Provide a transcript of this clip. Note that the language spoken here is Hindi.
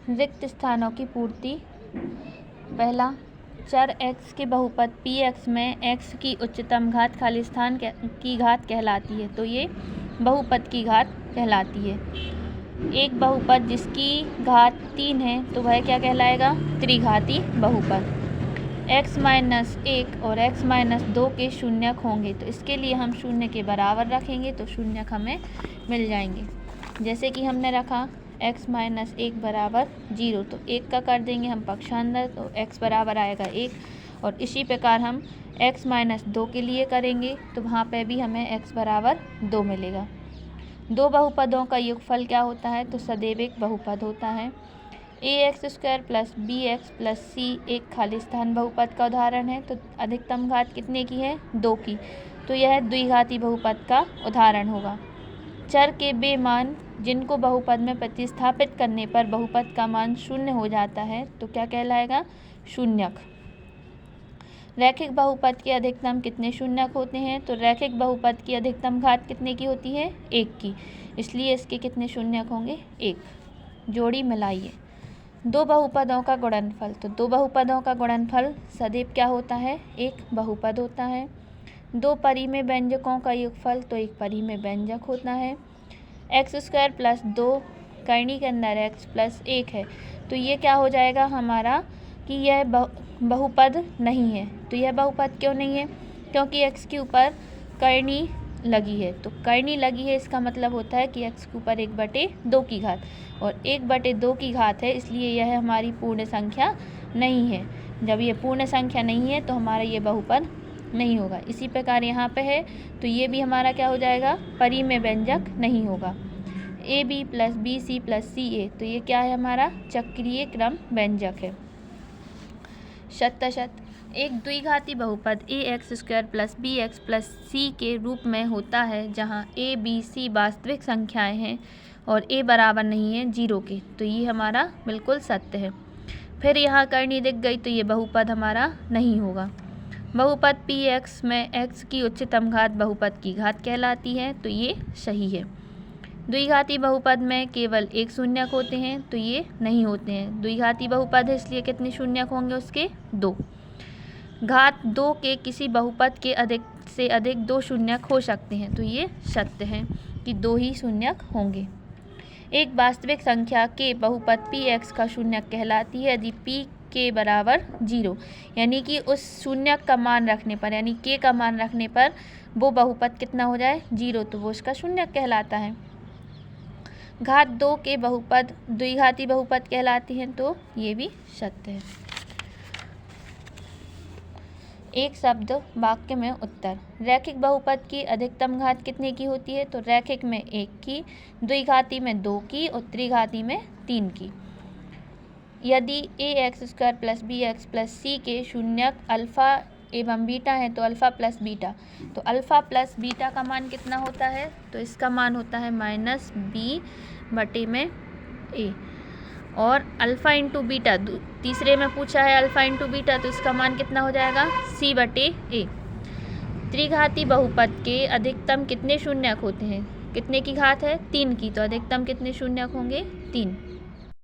रिक्त स्थानों की पूर्ति। पहला, चर x के बहुपद px में x की उच्चतम घात खाली स्थान की घात कहलाती है, तो ये बहुपद की घात कहलाती है। एक बहुपद जिसकी घात 3 है तो वह क्या कहलाएगा? त्रिघाती बहुपद। x-1 और x-2 के शून्यक होंगे, तो इसके लिए हम शून्य के बराबर रखेंगे तो शून्यक हमें मिल जाएंगे। जैसे कि हमने रखा x-1 बराबर 0, तो 1 का कर देंगे हम पक्षांतर, तो x बराबर आएगा 1। और इसी प्रकार हम x-2 के लिए करेंगे तो वहाँ पे भी हमें x बराबर 2 मिलेगा। दो बहुपदों का योगफल क्या होता है? तो सदैव एक बहुपद होता है। ax² plus bx plus c एक खाली स्थान बहुपद का उदाहरण है, तो अधिकतम घात कितने की है? 2 की, तो यह द्विघाती बहुपद का उदाहरण होगा। चर के वे मान जिनको बहुपद में प्रतिस्थापित करने पर बहुपद का मान 0 हो जाता है तो क्या कहलाएगा? शून्यक। रैखिक बहुपद के अधिकतम कितने शून्यक होते हैं? तो रैखिक बहुपद की अधिकतम घात कितने की होती है? 1 की, इसलिए इसके कितने शून्यक होंगे? 1। जोड़ी मिलाइए। दो बहुपदों का गुणनफल, तो दो बहुपदों का गुणनफल सदैव क्या होता है? एक बहुपद होता है। दो परिमेय व्यंजकों का योगफल, तो एक परिमेय व्यंजक होता है। x² प्लस 2 करनी के अंदर x प्लस 1 है, तो ये क्या हो जाएगा हमारा कि यह बहुपद नहीं है। तो यह बहुपद क्यों नहीं है? क्योंकि x के ऊपर करनी लगी है, तो करनी लगी है इसका मतलब होता है कि x के ऊपर 1/2 की घात, और 1/2 की घात है, इसलिए यह हमारी पूर्ण संख्या नहीं है। जब ये पूर्ण संख्या नहीं है तो हमारा ये बहुपद नहीं होगा। इसी प्रकार यहाँ पे है तो ये भी हमारा क्या हो जाएगा? परिमेय व्यंजक नहीं होगा। AB plus BC plus CA, तो ये क्या है? हमारा चक्रीय क्रम व्यंजक है। शतशत एक द्विघाती बहुपद ax² plus bx plus c के रूप में होता है जहाँ a, b, c वास्तविक संख्याएं हैं और a बराबर नहीं है 0 के, तो ये हमारा बिल्कुल सत्य है। फिर यहाँ करनी दिख गई तो ये बहुपद हमारा नहीं होगा। बहुपद px में x की उच्चतम घात बहुपद की घात कहलाती है, तो ये सही है। द्विघाती बहुपद में केवल एक शून्यक होते हैं, तो ये नहीं होते हैं। द्विघाती बहुपद है इसलिए कितने शून्यक होंगे उसके? 2। घात 2 के किसी बहुपद के अधिक से अधिक 2 शून्यक हो सकते हैं, तो ये सत्य है कि 2 ही शून्यक होंगे। एक वास्तविक संख्या के बहुपद px का शून्यक कहलाती है यदि p के बराबर 0, यानी कि उस शून्यक का मान रखने पर, यानी k का मान रखने पर वो बहुपद कितना हो जाए? 0, तो वो उसका शून्यक कहलाता है। घात 2 के बहुपद द्विघाती बहुपद कहलाती हैं, तो ये भी सत्य है। एक शब्द वाक्य में उत्तर। रैखिक बहुपद की अधिकतम घात कितने की होती है? तो रैखिक में 1 की, द्विघाती में 2 की और त्रिघाती में 3 की। यदि ax² plus bx plus c के शून्यक अल्फ़ा एवं बीटा है तो अल्फ़ा प्लस बीटा, तो अल्फ़ा प्लस बीटा का मान कितना होता है? तो इसका मान होता है -b/a। और अल्फ़ा इंटू बीटा तीसरे में पूछा है, अल्फ़ा इंटू बीटा, तो इसका मान कितना हो जाएगा? c/a। त्रिघाती बहुपद के अधिकतम कितने शून्यक होते हैं? कितने की घात है? 3 की, तो अधिकतम कितने शून्यक होंगे? 3।